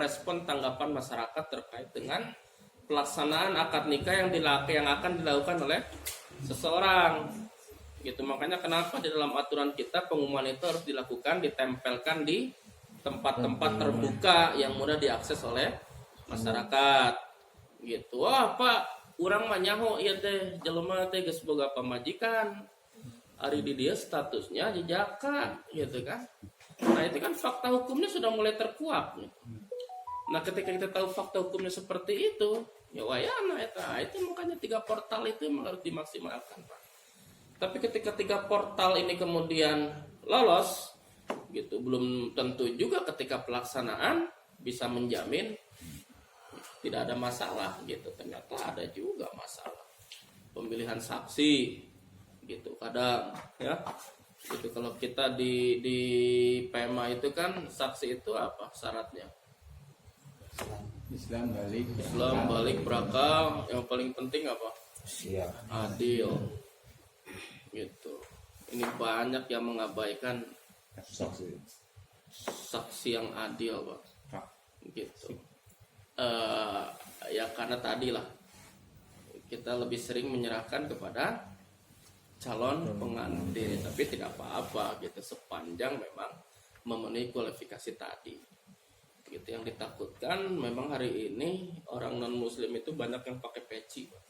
respon tanggapan masyarakat terkait dengan pelaksanaan akad nikah yang akan dilakukan oleh seseorang gitu. Makanya kenapa di dalam aturan kita pengumuman itu harus dilakukan, ditempelkan di tempat-tempat terbuka yang mudah diakses oleh masyarakat gitu. Wah Pak, urang mah nyaho ieu teh jelema teh geus boga pamajikan, ari di dia statusnya jejaka gitu kan. Nah itu kan fakta hukumnya sudah mulai terkuak gitu. Nah ketika kita tahu fakta hukumnya seperti itu, ya wayana itu makanya 3 portal itu memang harus dimaksimalkan Pak. Tapi ketika 3 portal ini kemudian lolos gitu, belum tentu juga ketika pelaksanaan bisa menjamin tidak ada masalah gitu. Ternyata ada juga masalah. Pemilihan saksi gitu kadang ya. Gitu kalau kita di PMA itu kan saksi itu apa syaratnya? Islam balik berakal, yang paling penting apa? Adil. Gitu. Ini banyak yang mengabaikan saksi yang adil, Pak. Gitu. Ya karena tadi lah kita lebih sering menyerahkan kepada calon pengantin, tapi tidak apa-apa gitu sepanjang memang memenuhi kualifikasi tadi. Gitu yang ditakutkan memang hari ini orang non muslim itu banyak yang pakai peci, Pak.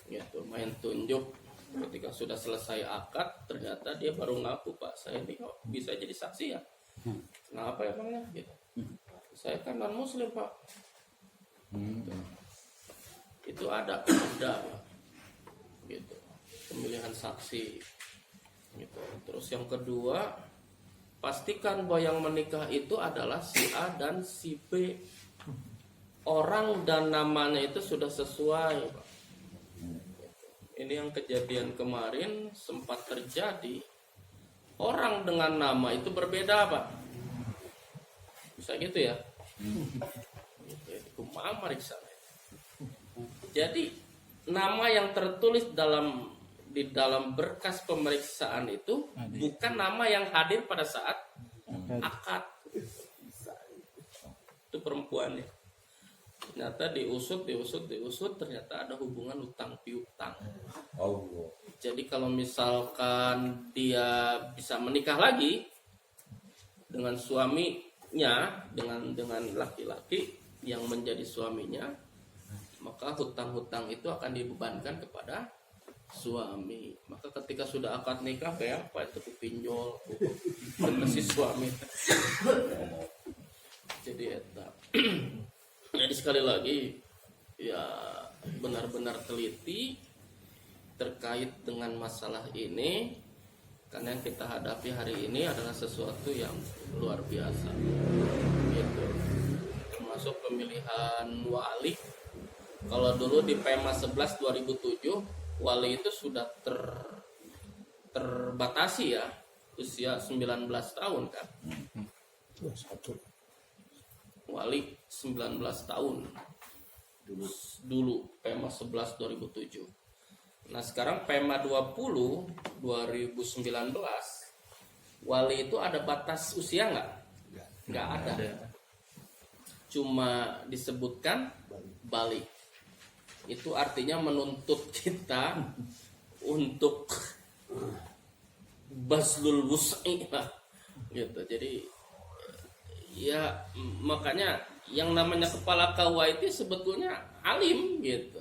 Gitu, main tunjuk ketika sudah selesai akad ternyata dia baru ngaku, Pak, saya ini kok bisa jadi saksi ya. Kenapa ya Bang ya? Gitu. Saya kan non muslim, Pak. Itu ada Pak. Gitu. Pemilihan saksi. Gitu. Terus yang kedua, pastikan bahwa yang menikah itu adalah si A dan si B. Orang dan namanya itu sudah sesuai, Pak. Ini yang kejadian kemarin sempat terjadi. Orang dengan nama itu berbeda, Pak. Bisa gitu ya? Kumaha mariksa. Jadi nama yang tertulis di dalam berkas pemeriksaan itu bukan nama yang hadir pada saat akad. Itu perempuannya. Ternyata diusut ternyata ada hubungan utang piutang. Jadi kalau misalkan dia bisa menikah lagi dengan suaminya, dengan laki-laki yang menjadi suaminya, maka hutang-hutang itu akan dibebankan kepada suami. Maka ketika sudah akad nikah kayak apa itu pinjol ke si suami. Jadi eta. Jadi sekali lagi ya benar-benar teliti terkait dengan masalah ini, karena yang kita hadapi hari ini adalah sesuatu yang luar biasa. Gitu. Termasuk pemilihan wali. Kalau dulu di PMA 11 2007 wali itu sudah terbatasi ya, usia 19 tahun kan. Wali 19 tahun dulu PMA 11 2007. Nah sekarang PMA 20 2019 wali itu ada batas usia nggak ada. Cuma disebutkan balik. Itu artinya menuntut kita untuk baslul wus'i lah gitu. Jadi ya makanya yang namanya kepala KUA itu sebetulnya alim gitu.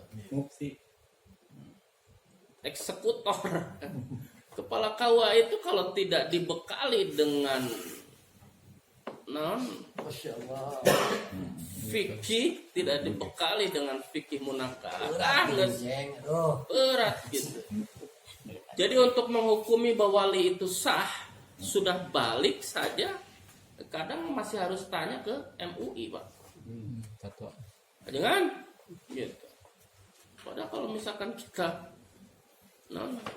Eksekutor. Kepala KUA itu kalau tidak dibekali dengan fikih, tidak dibekali dengan fikih munakalah, berat gitu. Jadi untuk menghukumi bahwa wali itu sah, sudah balik saja, kadang masih harus tanya ke MUI, Pak. Jangan gitu. Padahal kalau misalkan kita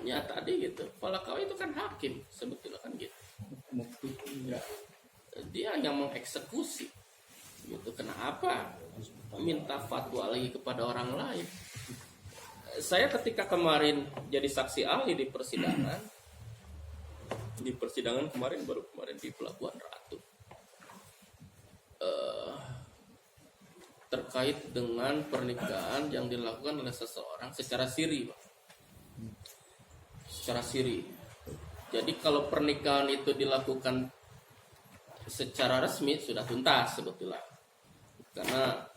ya tadi gitu, kepala KUA itu kan hakim sebetulnya kan gitu. Dia hanya mengeksekusi gitu. Kenapa minta fatwa lagi kepada orang lain? Saya ketika kemarin jadi saksi ahli di persidangan kemarin baru di Pelabuhan Ratu, terkait dengan pernikahan yang dilakukan oleh seseorang secara siri, Pak. Secara siri. Jadi kalau pernikahan itu dilakukan secara resmi sudah tuntas sebetulnya, karena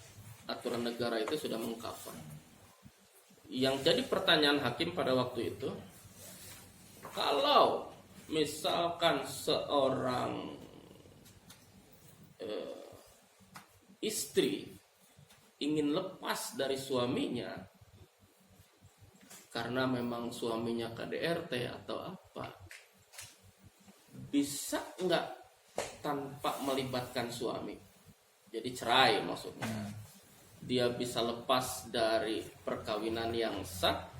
aturan negara itu sudah mengcover. Yang jadi pertanyaan hakim pada waktu itu, kalau misalkan seorang istri ingin lepas dari suaminya karena memang suaminya KDRT atau apa, bisa nggak tanpa melibatkan suami? Jadi cerai maksudnya. Dia bisa lepas dari perkawinan yang sah,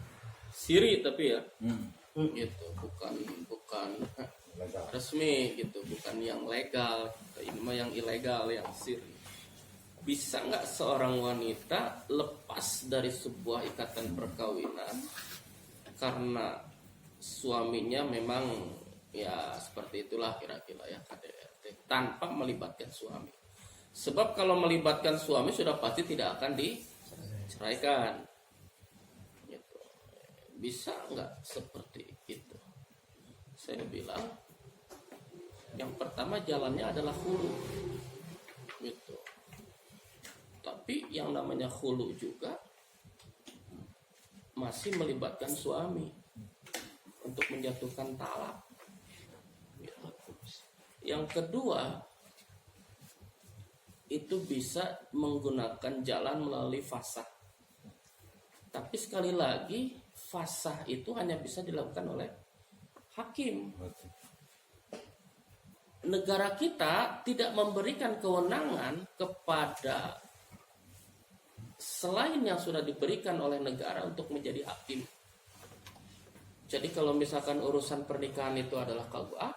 siri tapi ya, gitu, bukan resmi gitu, bukan yang legal. Ini mah yang ilegal, yang siri. Bisa nggak seorang wanita lepas dari sebuah ikatan perkawinan karena suaminya memang ya seperti itulah kira-kira ya, KDRT, tanpa melibatkan suami? Sebab kalau melibatkan suami sudah pasti tidak akan diceraikan. Gitu. Bisa nggak seperti itu? Saya bilang yang pertama jalannya adalah khulu. Gitu. Tapi yang namanya khulu juga masih melibatkan suami untuk menjatuhkan talak. Gitu. Yang kedua, itu bisa menggunakan jalan melalui fasakh. Tapi sekali lagi, fasakh itu hanya bisa dilakukan oleh hakim. Negara kita tidak memberikan kewenangan kepada selain yang sudah diberikan oleh negara untuk menjadi hakim. Jadi kalau misalkan urusan pernikahan itu adalah KUA,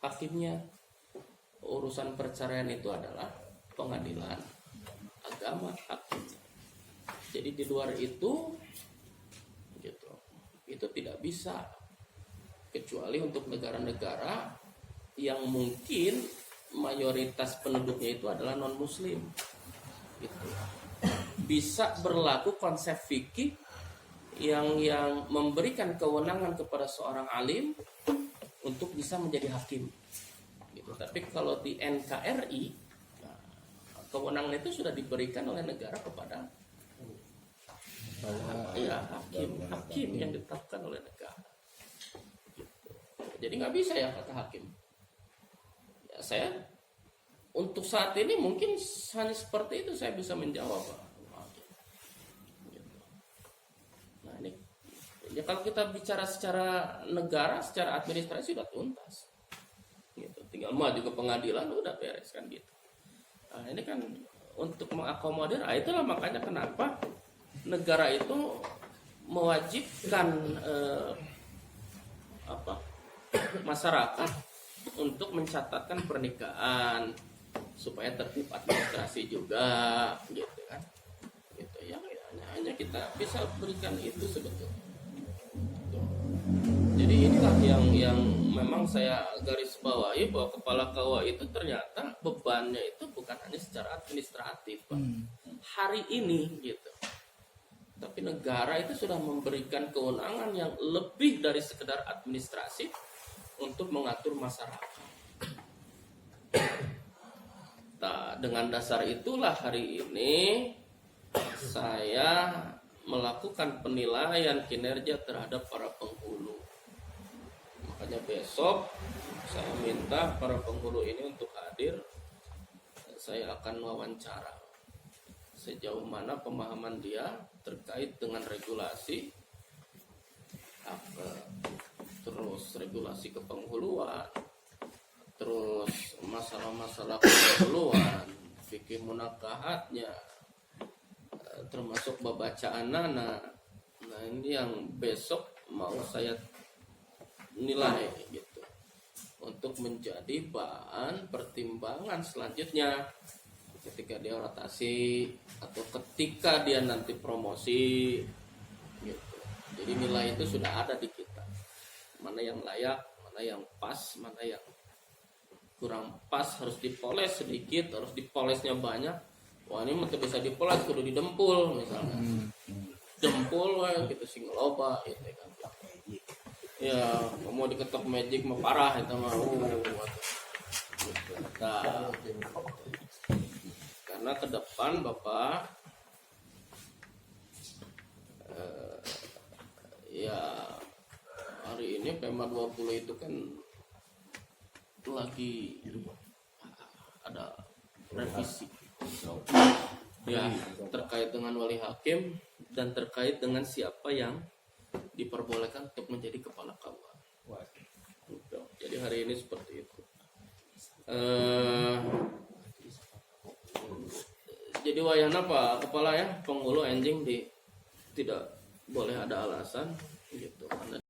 hakimnya. Urusan perceraian itu adalah pengadilan agama, hakim. Jadi di luar itu gitu, itu tidak bisa, kecuali untuk negara-negara yang mungkin mayoritas penduduknya itu adalah non muslim gitu. Bisa berlaku konsep fikih yang memberikan kewenangan kepada seorang alim untuk bisa menjadi hakim gitu. Tapi kalau di NKRI, nah, kewenangan itu sudah diberikan oleh negara kepada hakim yang ditetapkan oleh negara gitu. Jadi nggak bisa ya kata hakim. Ya, saya untuk saat ini mungkin hanya seperti itu saya bisa menjawab, Pak. Nah ini ya, kalau kita bicara secara negara, secara administrasi sudah tuntas gitu. Tinggal maju ke pengadilan udah beres kan gitu. Nah ini kan untuk mengakomodir, itulah makanya kenapa negara itu mewajibkan masyarakat untuk mencatatkan pernikahan supaya tertib administrasi juga gitu kan. Gitu ya, hanya kita bisa berikan itu sebetulnya. Jadi inilah yang memang saya garis bawahi, bahwa kepala KUA itu ternyata bebannya itu bukan hanya secara administratif, Pak. Hari ini gitu. Tapi negara itu sudah memberikan kewenangan yang lebih dari sekedar administrasi untuk mengatur masyarakat. Nah, dengan dasar itulah hari ini saya melakukan penilaian kinerja terhadap para penghulu. Makanya besok saya minta para penghulu ini untuk hadir. Saya akan wawancara sejauh mana pemahaman dia terkait dengan regulasi, terus regulasi kepenghuluan, terus masalah-masalah kepenghuluan, fikih munakahatnya, termasuk bacaan nana. Nah ini yang besok mau saya nilai gitu, untuk menjadi bahan pertimbangan selanjutnya ketika dia rotasi atau ketika dia nanti promosi gitu. Jadi nilai itu sudah ada di kita, mana yang layak, mana yang pas, mana yang kurang pas, harus dipoles sedikit, harus dipolesnya banyak, wah ini mah teu bisa dipelas kudu didempul misalnya. Dempul we gitu sing loba gitu kan. Ya, mau diketok magic mah parah eta mah. Gitu. Nah, karena ke depan Bapak ya hari ini PEMA 20 itu kan lagi ada revisi ya terkait dengan wali hakim dan terkait dengan siapa yang diperbolehkan untuk menjadi kepala KUA. Jadi hari ini seperti itu. Jadi wayahna Pak Kepala ya penghulu anjing tidak boleh ada alasan